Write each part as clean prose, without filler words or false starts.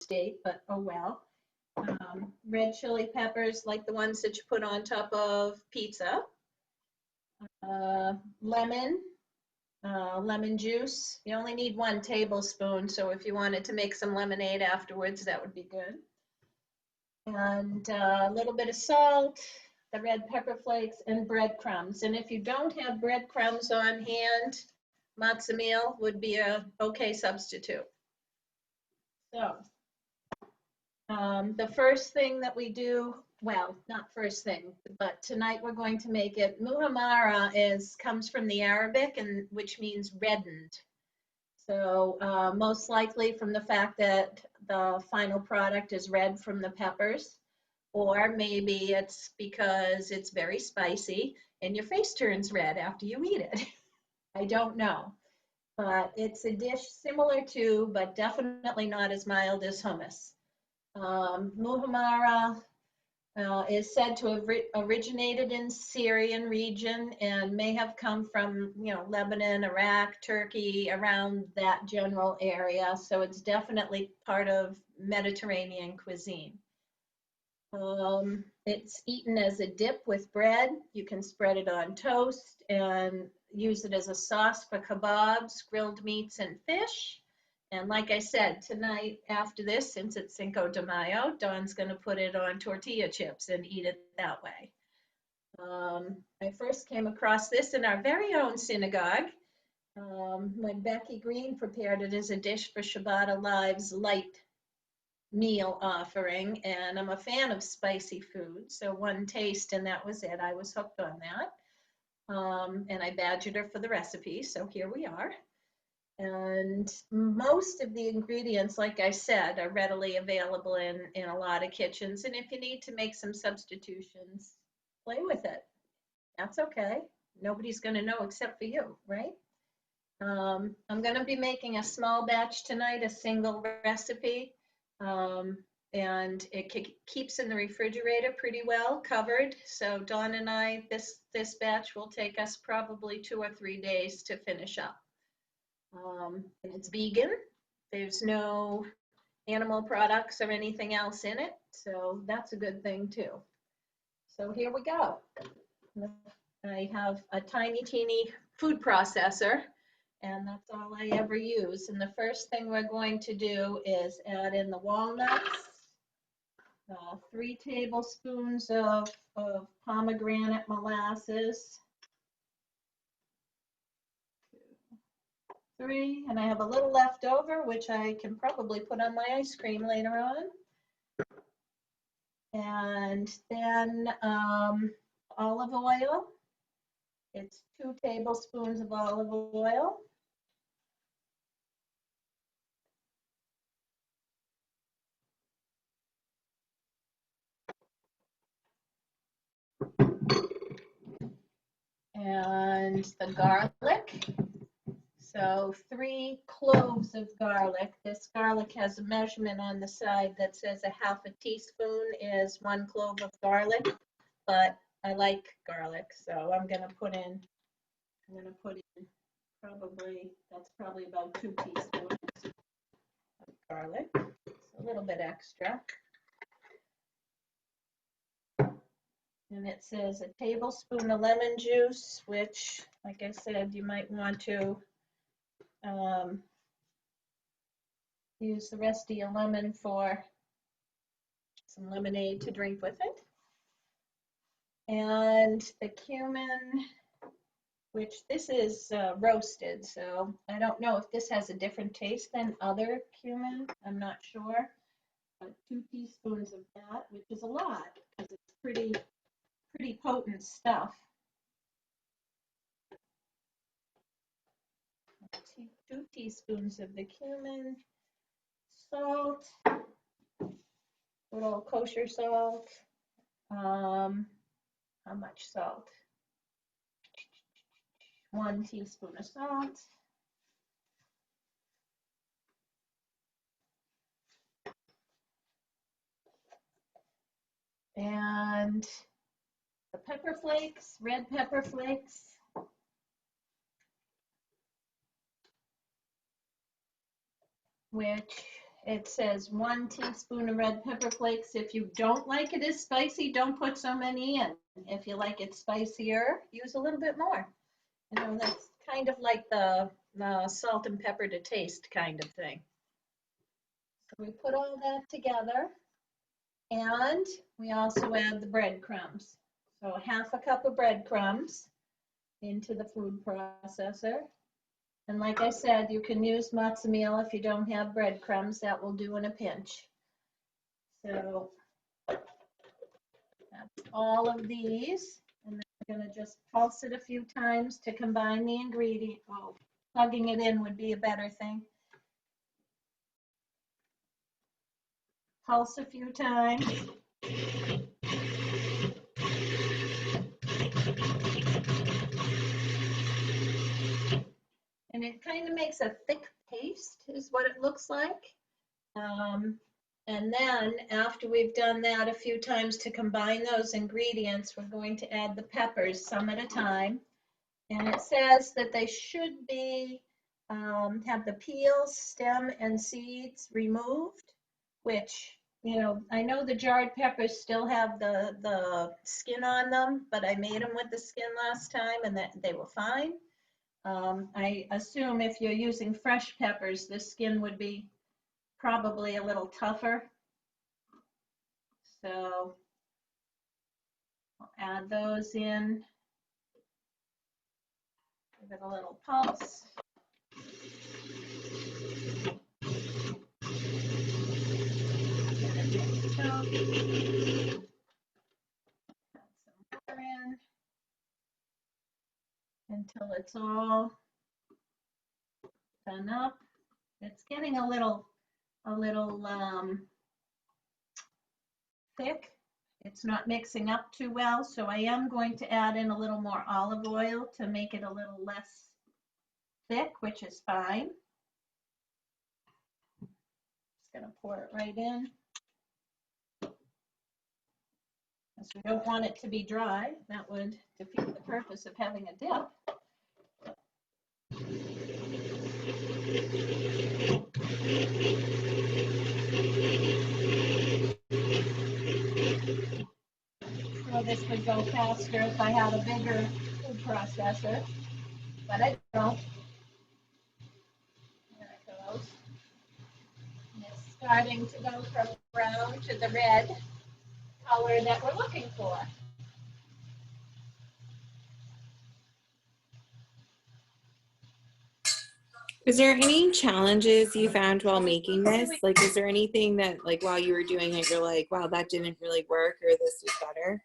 date, but oh well. Red chili peppers, like the ones that you put on top of pizza. Lemon, lemon juice. You only need 1 tablespoon, so if you wanted to make some lemonade afterwards, that would be good. And a little bit of salt, the red pepper flakes, and breadcrumbs. And if you don't have breadcrumbs on hand, matzo meal would be a okay substitute. So the first thing that we do, well, not first thing, but tonight we're going to make it. Muhammara comes from the Arabic, and which means reddened. So most likely from the fact that the final product is red from the peppers, or maybe it's because it's very spicy and your face turns red after you eat it. I don't know, but it's a dish similar to, but definitely not as mild as hummus. Muhammara is said to have originated in Syrian region and may have come from, Lebanon, Iraq, Turkey, around that general area. So it's definitely part of Mediterranean cuisine. It's eaten as a dip with bread. You can spread it on toast and use it as a sauce for kebabs, grilled meats, and fish. And like I said, tonight after this, since it's Cinco de Mayo, Dawn's going to put it on tortilla chips and eat it that way. I first came across this in our very own synagogue when Becky Green prepared it as a dish for Shabbat Alive's light meal offering. And I'm a fan of spicy food, so 1 taste and that was it. I was hooked on that. And I badgered her for the recipe, so here we are. And most of the ingredients, like I said, are readily available in a lot of kitchens. And if you need to make some substitutions, play with it. That's okay. Nobody's going to know except for you, right? I'm going to be making a small batch tonight, a single recipe. And it keeps in the refrigerator pretty well covered. So Dawn and I, this batch will take us probably 2 or 3 days to finish up. And it's vegan. There's no animal products or anything else in it, so that's a good thing too. So here we go. I have a tiny, teeny food processor, and that's all I ever use. And the first thing we're going to do is add in the walnuts, 3 tablespoons of pomegranate molasses, 3, and I have a little left over, which I can probably put on my ice cream later on. And then olive oil. It's 2 tablespoons of olive oil. And the garlic. So 3 cloves of garlic. This garlic has a measurement on the side that says a 1/2 teaspoon is 1 clove of garlic, but I like garlic, so I'm going to put in probably, that's probably about 2 teaspoons of garlic. It's a little bit extra. And it says a tablespoon of lemon juice, which, like I said, you might want to use the rest of your lemon for some lemonade to drink with it. And the cumin, which this is roasted, so I don't know if this has a different taste than other cumin. I'm not sure. But 2 teaspoons of that, which is a lot because it's pretty potent stuff. 2 teaspoons of the cumin, salt, good old kosher salt. How much salt? 1 teaspoon of salt. And the pepper flakes, red pepper flakes. Which it says 1 teaspoon of red pepper flakes. If you don't like it as spicy, don't put so many in. If you like it spicier, use a little bit more. You know, that's kind of like the salt and pepper to taste kind of thing. So we put all that together, and we also add the breadcrumbs. So 1/2 cup of breadcrumbs into the food processor. And like I said, you can use matzo meal if you don't have breadcrumbs. That will do in a pinch. So that's all of these. And then I'm going to just pulse it a few times to combine the ingredient. Oh, plugging it in would be a better thing. Pulse a few times. And it kind of makes a thick paste is what it looks like. And then after we've done that a few times to combine those ingredients, we're going to add the peppers some at a time. And it says that they should be, have the peels, stem, and seeds removed, which, you know, I know the jarred peppers still have the skin on them, but I made them with the skin last time and that they were fine. I assume if you're using fresh peppers, the skin would be probably a little tougher. So I'll add those in, give it a little pulse. Add some more in until it's all done up. It's getting a little thick. It's not mixing up too well, so I am going to add in a little more olive oil to make it a little less thick, which is fine. Just gonna pour it right in. Because we don't want it to be dry. That would defeat the purpose of having a dip. Well, this would go faster if I had a bigger food processor, but I don't. There it goes. And it's starting to go from brown to the red color that we're looking for. Is there any challenges you found while making this? Like, is there anything that, like, while you were doing it, you're like, wow, that didn't really work, or this was better?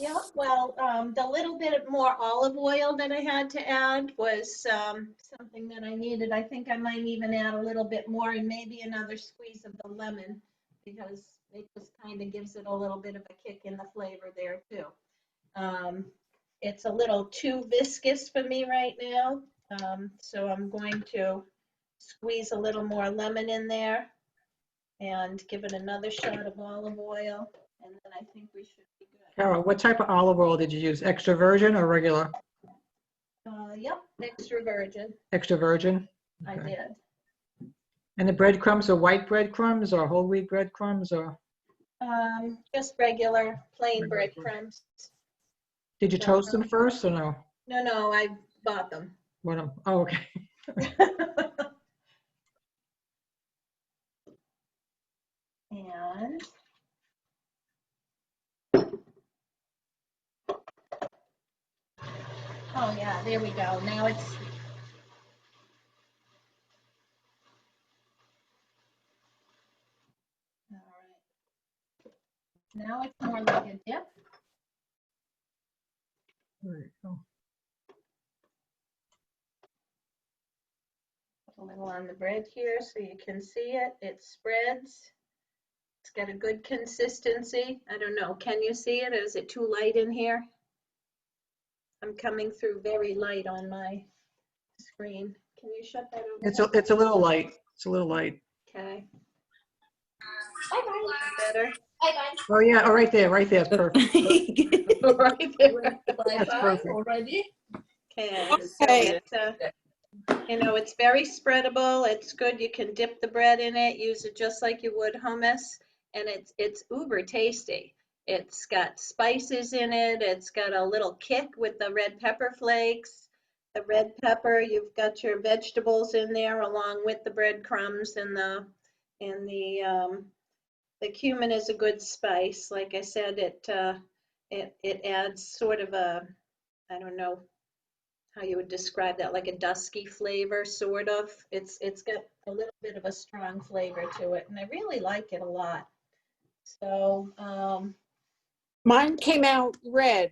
Yeah, well, the little bit more olive oil that I had to add was something that I needed. I think I might even add a little bit more and maybe another squeeze of the lemon because it just kind of gives it a little bit of a kick in the flavor there too. It's a little too viscous for me right now, so I'm going to squeeze a little more lemon in there and give it another shot of olive oil, and then I think we should be good. Carol, what type of olive oil did you use? Extra virgin or regular? Yep, extra virgin. Extra virgin? Okay. I did. And the breadcrumbs are white breadcrumbs or whole wheat breadcrumbs or? Just regular plain breadcrumbs. Did you toast them first or no? No, I bought them. Oh, okay. And oh yeah, there we go. Now it's all right. Now it's more like a dip. There you go. Put a little on the bread here so you can see it. It spreads. It's got a good consistency. I don't know. Can you see it? Or is it too light in here? I'm coming through very light on my screen. Can you shut that over? It's a little light. It's a little light. Okay. Bye-bye. Better. Bye-bye. Oh yeah, oh, right there, it's perfect. Right there. That's perfect. Already? Okay. Okay. So You know, it's very spreadable. It's good. You can dip the bread in it, use it just like you would hummus, and it's uber tasty. It's got spices in it. It's got a little kick with the red pepper flakes. The red pepper, you've got your vegetables in there along with the breadcrumbs and the cumin is a good spice. Like I said, it adds sort of a, I don't know how you would describe that, like a dusky flavor, sort of. It's got a little bit of a strong flavor to it, and I really like it a lot. So, Mine came out red,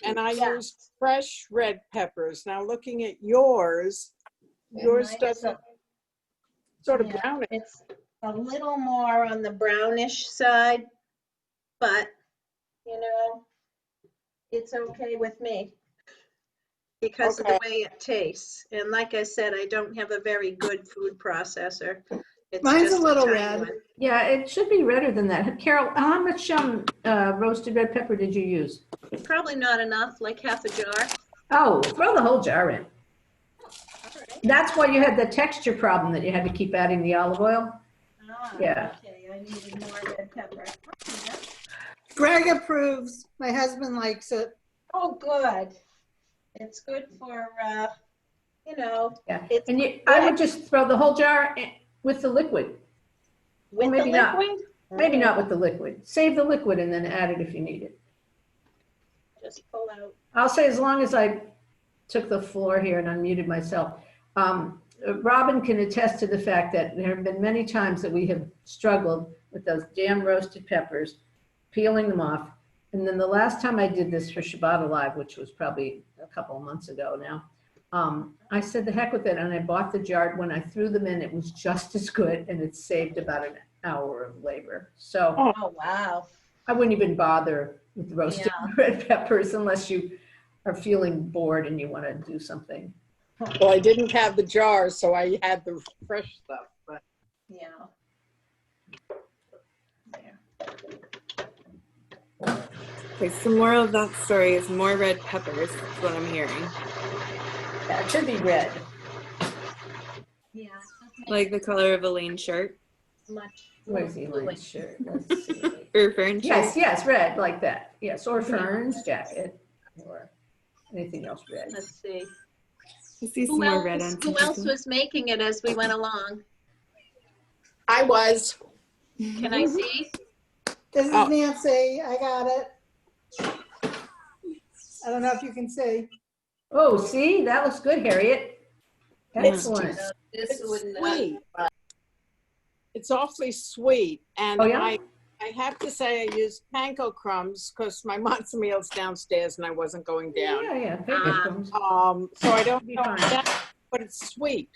and I yeah. used fresh red peppers. Now looking at yours Mine is doesn't sort of yeah, brown. it's a little more on the brownish side, but you know, it's okay with me because of the way it tastes. And like I said, I don't have a very good food processor. It's Mine's just a little tiny red. one. Yeah, it should be redder than that. Carol, how much roasted red pepper did you use? Probably not enough, like half a jar. Oh, throw the whole jar in. All right. That's why you had the texture problem that you had to keep adding the olive oil. Ah, Yeah. okay, I needed more red pepper. Okay. Greg approves. My husband likes it. Oh, good. It's good for, you know, Yeah, it's and I would just throw the whole jar with the liquid. with the maybe not. liquid. Maybe not with the liquid. Save the liquid and then add it if you need it. Just pull out. I'll say as long as I took the floor here and unmuted myself. Robin can attest to the fact that there have been many times that we have struggled with those damn roasted peppers, peeling them off. And then the last time I did this for Shabbat Alive, which was probably a couple of months ago now, I said the heck with it, and I bought the jar. When I threw them in, it was just as good, and it saved about an hour of labor. So Oh, wow. I wouldn't even bother with roasted red peppers unless you are feeling bored and you want to do something. Well, I didn't have the jar, so I had the fresh stuff. But Yeah. Okay, so the moral of that story is more red peppers. That's what I'm hearing. Yeah, it should be red. Yeah. Like the color of Elaine's shirt Much. Where's Elaine's shirt? Let's see. or Fern's Yes, shirt. yes, red like that. Yes, or Fern's jacket or anything else red. Let's see. I see some more red on Who else was making it as we went along? I was. Can I see? This is Oh. Nancy. I got it. I don't know if you can see. Oh, see, that looks good, Harriet. It's Excellent. This It's wouldn't. sweet. It's awfully sweet, and Oh, yeah? I have to say I used panko crumbs because my matzo meal's downstairs and I wasn't going down. Yeah, paper crumbs. So I don't Be know fine. that, but it's sweet.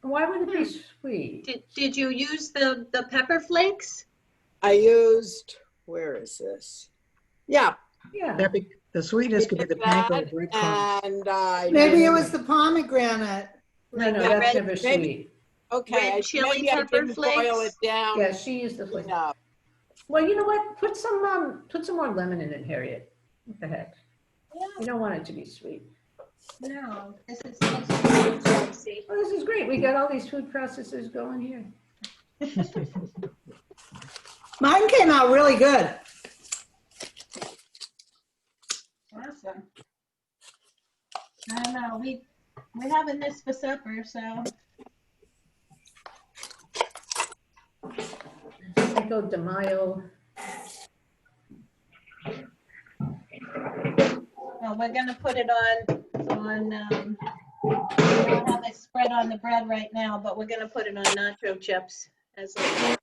Why would it be sweet? Did you use the pepper flakes? I used, where is this? Yeah. Yeah. The sweetness could be the panko breadcrumbs. And I Maybe it was the pomegranate. No, the that's red- never sweet. okay, red chili maybe I pepper didn't boil it flakes? down Yeah, she used the flake. enough. Well, you know what? Put some more lemon in it, Harriet. What the heck? Yeah. You don't want it to be sweet. No, this is spicy. Well, this is great. We got all these food processors going here. Mine came out really good. Awesome. I don't know. We're having this for supper, so. Cinco de Mayo. Well, we're gonna put it on, we don't have it spread on the bread right now, but we're gonna put it on nacho chips as a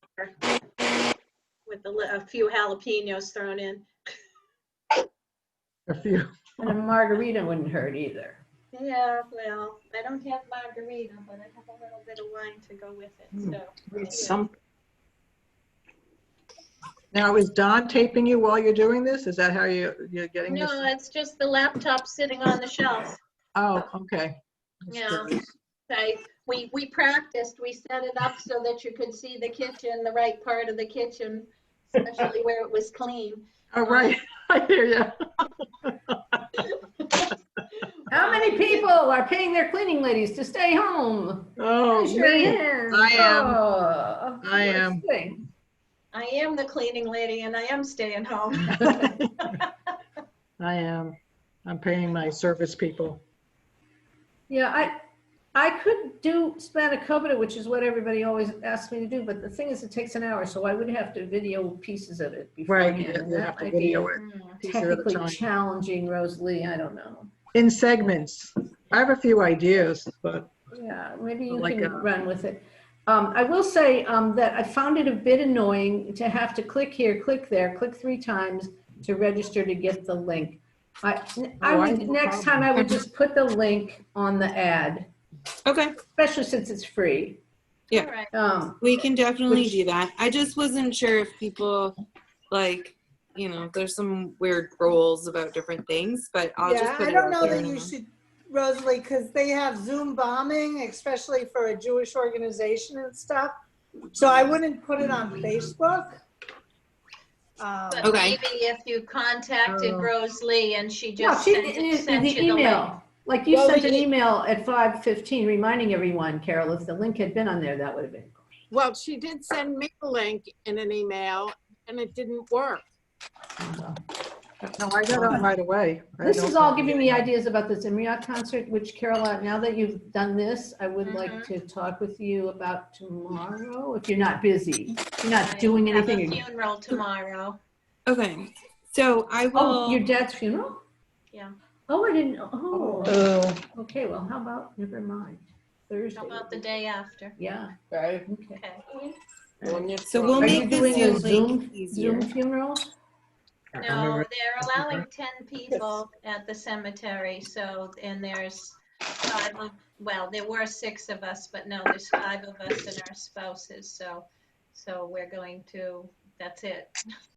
with a few jalapenos thrown in. A few. And a margarita wouldn't hurt either. Yeah, well, I don't have margarita, but I have a little bit of wine to go with it, so. It's some, Now, is Don taping you while you're doing this? Is that how you're getting this? No, it's just the laptop sitting on the shelf. Oh, okay. Yeah. We practiced, we set it up so that you could see the kitchen, the right part of the kitchen, especially where it was clean. All right, I hear you. How many people are paying their cleaning ladies to stay home? Oh, Raise your me. hands. I am. Oh, I am. worst thing. I am the cleaning lady and I am staying home. I am. I'm paying my service people. Yeah, I could do spanakopita, which is what everybody always asks me to do, but the thing is, it takes an hour, so I would have to video pieces of it Right, beforehand. and you that have to might be video it. piece at a technically time. challenging, Rosalie, I don't know. In segments. I have a few ideas, but Yeah, maybe you Like can a- run with it. I will say that I found it a bit annoying to have to click here, click there, click 3 times to register to get the link. I I would, have no next time I would just put the link on the ad, Okay, especially since it's free. Yeah. All right. we can definitely Which- do that. I just wasn't sure if people like, there's some weird rules about different things, but I'll just Yeah, put I it don't out know there that you now. should, Rosalie, because they have Zoom bombing, especially for a Jewish organization and stuff. So I wouldn't put it on Facebook. But Okay. maybe if you contacted Oh. Rose Lee and she No, just she, sent the you the link. email, like you Well, sent an the- email at 5:15 reminding everyone, Carol, if the link had been on there, that would have been. Well, she did send me a link in an email and it didn't work. no, I got on right away. I had This no is all problem giving me getting on. ideas about the Zimriot concert, which Caroline, now that you've done this, I would like to talk with you about tomorrow, if you're not busy. If you're not doing I have a anything. funeral tomorrow. Okay, so I Oh, your will. dad's funeral? Yeah. Oh, I didn't, oh, Oh, okay, well, how about, never mind. Thursday. How about the day after? Yeah, Okay. okay. So we'll Are you make this doing a Zoom Zoom, link easier. Zoom funeral? No, they're allowing 10 people at the cemetery, so, and there's 5 of, well, there were 6 of us, but no, there's 5 of us and our spouses, so we're going to, that's it.